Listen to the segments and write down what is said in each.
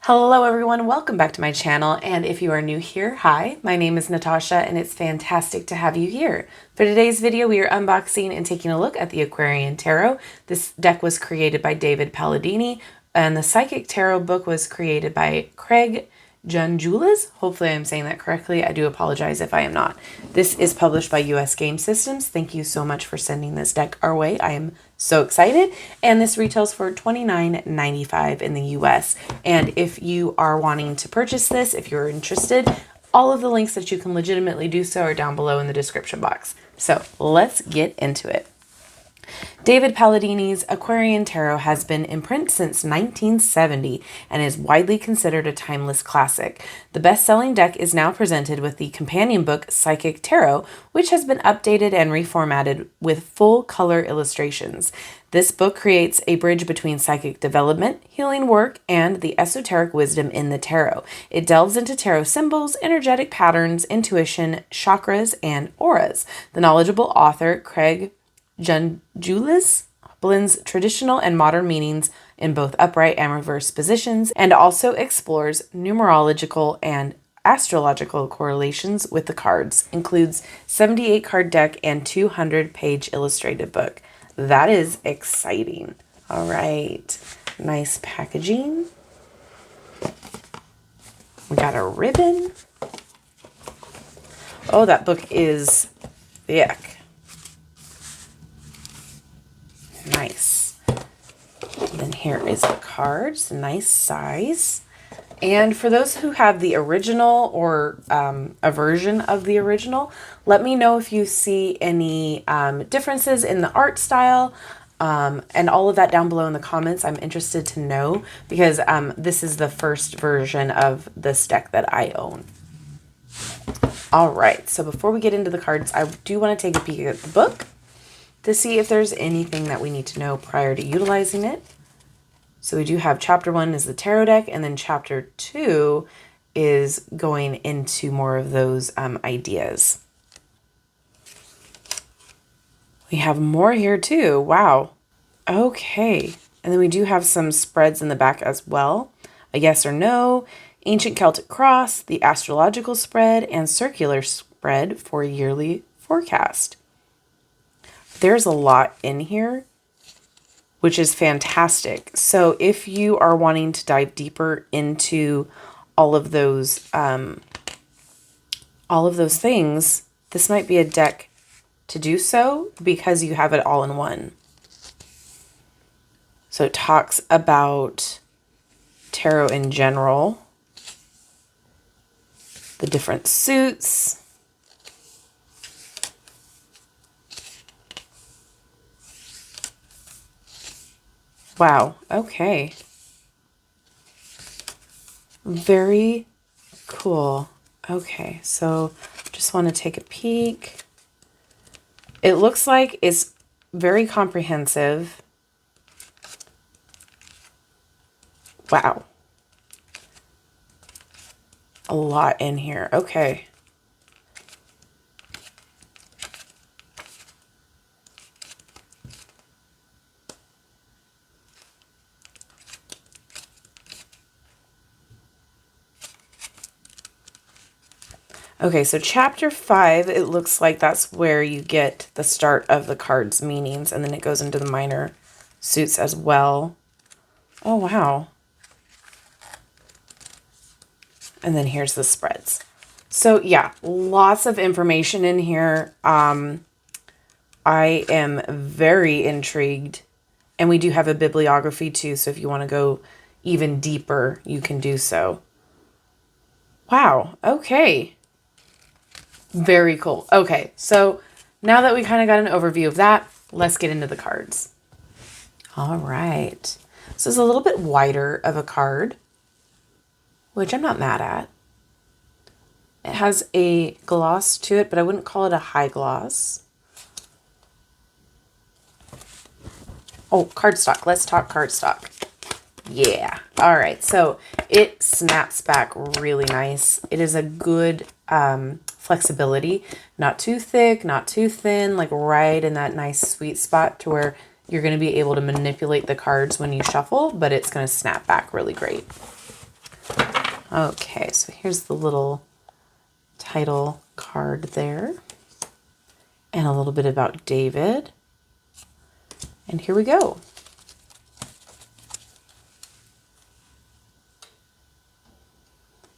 Hello everyone, welcome back to my channel, and if you are new here, hi, my name is Natasha and it's fantastic to have you here. For today's video, we are unboxing and taking a look at the Aquarian Tarot. This deck was created by David Palladini, and the Psychic Tarot book was created by Craig Junjulas. Hopefully I'm saying that correctly. I do apologize if I am not. This is published by US Game Systems. Thank you so much for sending this deck our way. I am so excited. And this retails for $29.95 in the US. And if you are wanting to purchase this, if you're interested, all of the links that you can legitimately do so are down below in the description box. So let's get into it. David Palladini's Aquarian Tarot has been in print since 1970 and is widely considered a timeless classic. The best-selling deck is now presented with the companion book Psychic Tarot, which has been updated and reformatted with full-color illustrations. This book creates a bridge between psychic development, healing work, and the esoteric wisdom in the tarot. It delves into tarot symbols, energetic patterns, intuition, chakras, and auras. The knowledgeable author, Craig Junjulas, blends traditional and modern meanings in both upright and reverse positions, and also explores numerological and astrological correlations with the cards. Includes 78 card deck and 200-page illustrated book. That is exciting. All right, nice packaging. We got a ribbon. Oh, that book is thick. Nice. And then here is the cards, nice size. And for those who have the original or a version of the original, let me know if you see any differences in the art style and all of that down below in the comments. I'm interested to know because this is the first version of this deck that I own. All right, so before we get into the cards, I do want to take a peek at the book to see if there's anything that we need to know prior to utilizing it. So we do have chapter 1 is the tarot deck, and then chapter 2 is going into more of those ideas. We have more here too. Wow. Okay. And then we do have some spreads in the back as well. A yes or no, ancient Celtic cross, the astrological spread, and circular spread for a yearly forecast. There's a lot in here, which is fantastic. So if you are wanting to dive deeper into all of those things, this might be a deck to do so because you have it all in one. So it talks about tarot in general, the different suits, wow, okay. Very cool. Okay, so just want to take a peek. It looks like it's very comprehensive. Wow. A lot in here. Okay. Okay, so chapter 5, it looks like that's where you get the start of the card's meanings, and then it goes into the minor suits as well. Oh, wow. And then here's the spreads. So yeah, lots of information in here. I am very intrigued, and we do have a bibliography too, so if you want to go even deeper, you can do so. Wow, okay. Very cool. Okay, so now that we kind of got an overview of that, let's get into the cards. All right. So it's a little bit wider of a card, which I'm not mad at. It has a gloss to it, but I wouldn't call it a high gloss. Oh, cardstock. Let's talk cardstock. Yeah. All right. So it snaps back really nice. It is a good flexibility, not too thick, not too thin, like right in that nice sweet spot to where you're going to be able to manipulate the cards when you shuffle, but it's going to snap back really great. Okay, so here's the little title card there. And a little bit about David. And here we go.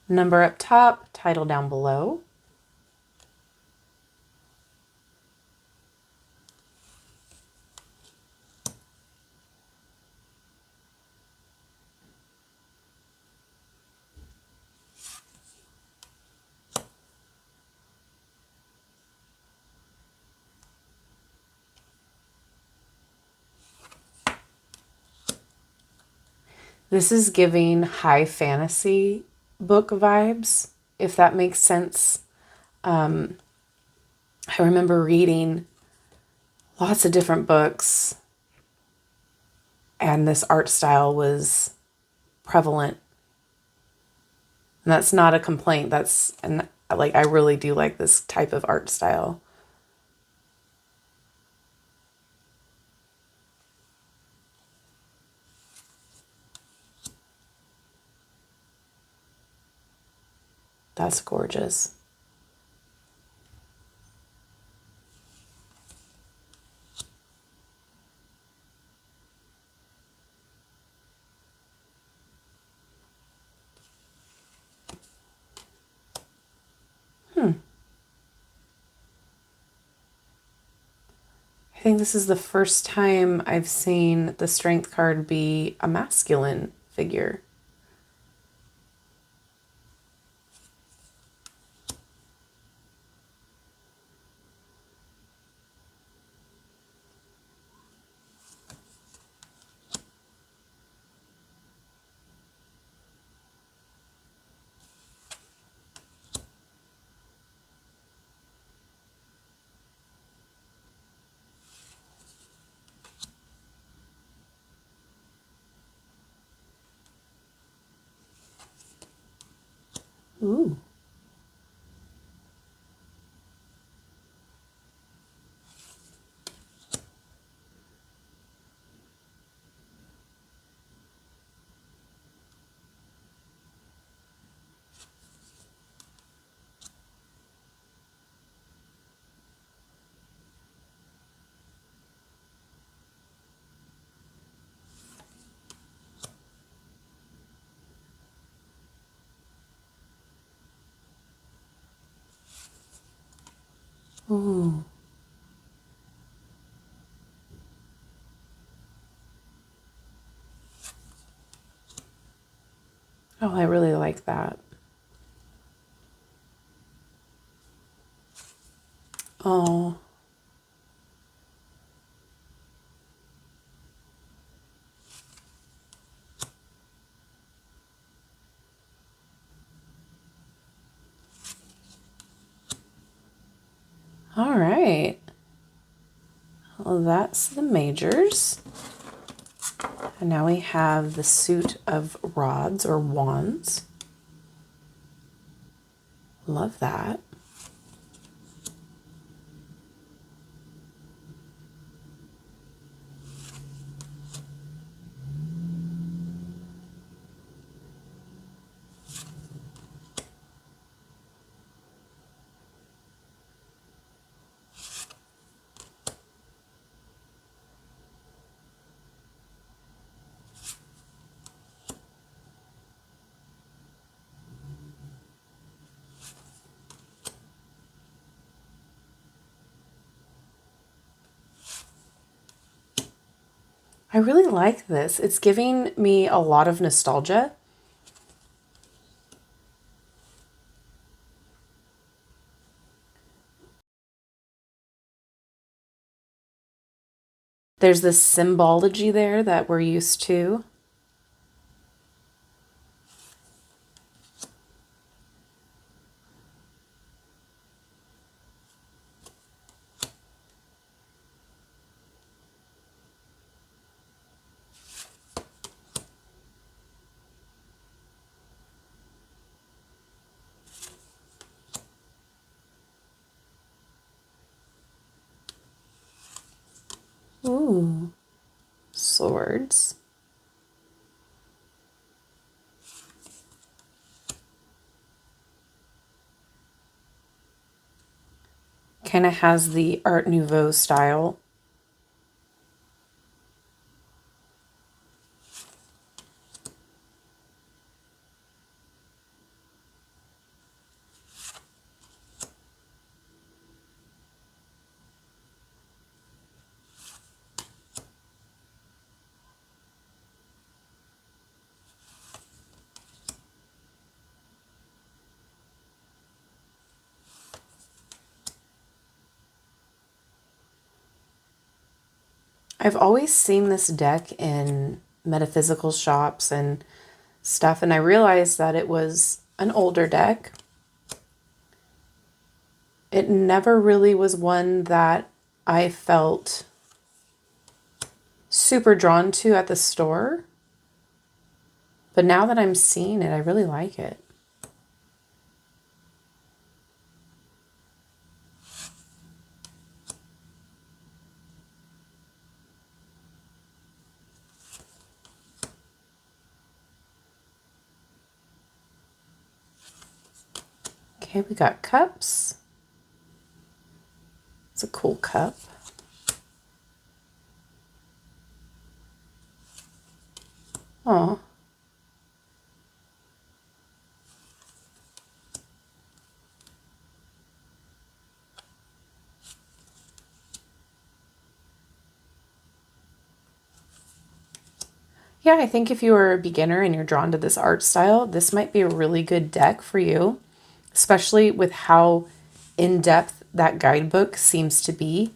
Number up top, title down below. This is giving high fantasy book vibes, if that makes sense. I remember reading lots of different books, and this art style was prevalent. And that's not a complaint. And like, I really do like this type of art style. That's gorgeous. I think this is the first time I've seen the Strength card be a masculine figure. Ooh. Ooh. Oh, I really like that. Oh. All right. Well, that's the majors. And now we have the suit of rods or wands. Love that. I really like this. It's giving me a lot of nostalgia. There's this symbology there that we're used to. Ooh, swords. Kind of has the Art Nouveau style. I've always seen this deck in metaphysical shops and stuff, and I realized that it was an older deck. It never really was one that I felt super drawn to at the store, but now that I'm seeing it, I really like it. Okay, we got cups. It's a cool cup. Oh. Yeah, I think if you are a beginner and you're drawn to this art style, this might be a really good deck for you, especially with how in-depth that guidebook seems to be.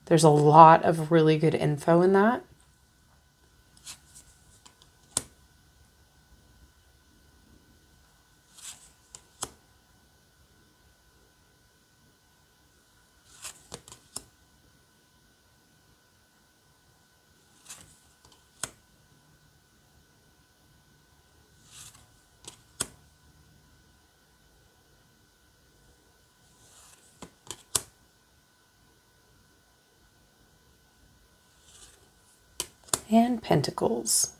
There's a lot of really good info in that. And Pentacles.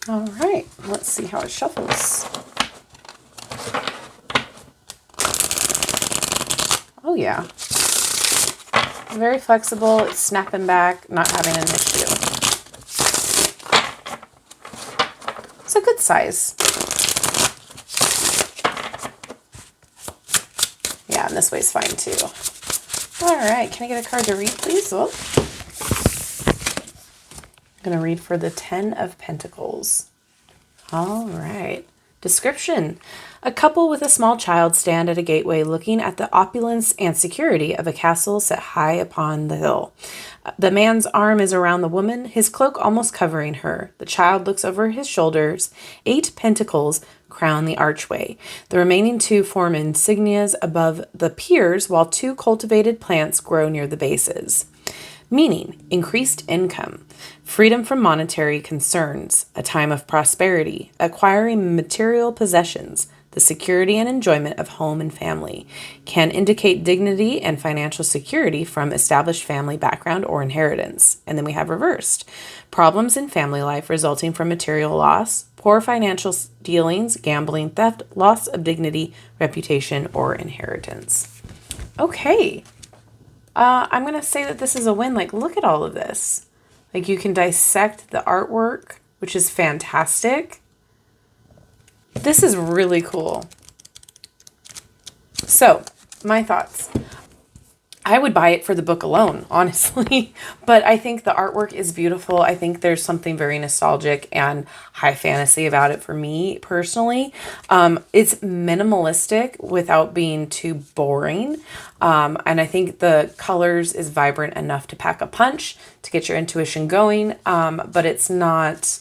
All right, let's see how it shuffles. Oh yeah. Very flexible, it's snapping back, not having an issue. It's a good size. Yeah, and this way's fine too. All right, can I get a card to read, please? Oh. I'm going to read for the 10 of Pentacles. All right. Description. A couple with a small child stand at a gateway looking at the opulence and security of a castle set high upon the hill. The man's arm is around the woman, his cloak almost covering her. The child looks over his shoulders. 8 pentacles crown the archway. The remaining 2 form insignias above the piers, while 2 cultivated plants grow near the bases. Meaning, increased income, freedom from monetary concerns, a time of prosperity, acquiring material possessions, the security and enjoyment of home and family, can indicate dignity and financial security from established family background or inheritance. And then we have reversed. Problems in family life resulting from material loss, poor financial dealings, gambling, theft, loss of dignity, reputation, or inheritance. Okay. I'm going to say that this is a win. Like, look at all of this. Like, you can dissect the artwork, which is fantastic. This is really cool. So, my thoughts. I would buy it for the book alone, honestly. But I think the artwork is beautiful. I think there's something very nostalgic and high fantasy about it for me personally. It's minimalistic without being too boring. And I think the colors is vibrant enough to pack a punch, to get your intuition going, but it's not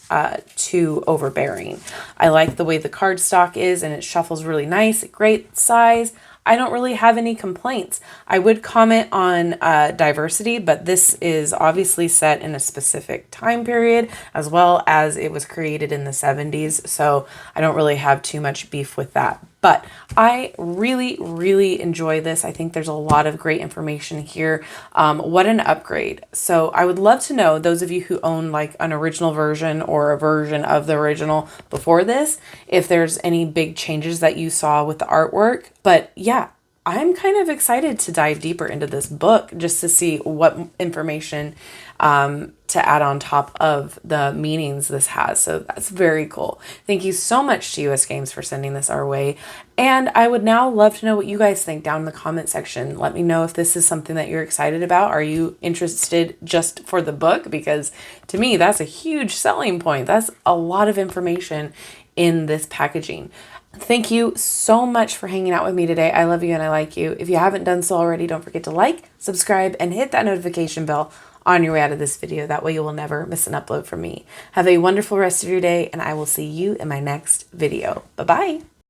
too overbearing. I like the way the cardstock is, and it shuffles really nice, great size. I don't really have any complaints. I would comment on diversity, but this is obviously set in a specific time period, as well as it was created in the 70s. So I don't really have too much beef with that. But I really, really enjoy this. I think there's a lot of great information here. What an upgrade. So I would love to know, those of you who own like an original version or a version of the original before this, if there's any big changes that you saw with the artwork. But yeah, I'm kind of excited to dive deeper into this book just to see what information to add on top of the meanings this has. So that's very cool. Thank you so much to US Games for sending this our way. And I would now love to know what you guys think down in the comment section. Let me know if this is something that you're excited about. Are you interested just for the book? Because to me, that's a huge selling point. That's a lot of information in this packaging. Thank you so much for hanging out with me today. I love you and I like you. If you haven't done so already, don't forget to like, subscribe, and hit that notification bell on your way out of this video. That way you will never miss an upload from me. Have a wonderful rest of your day, and I will see you in my next video. Bye-bye.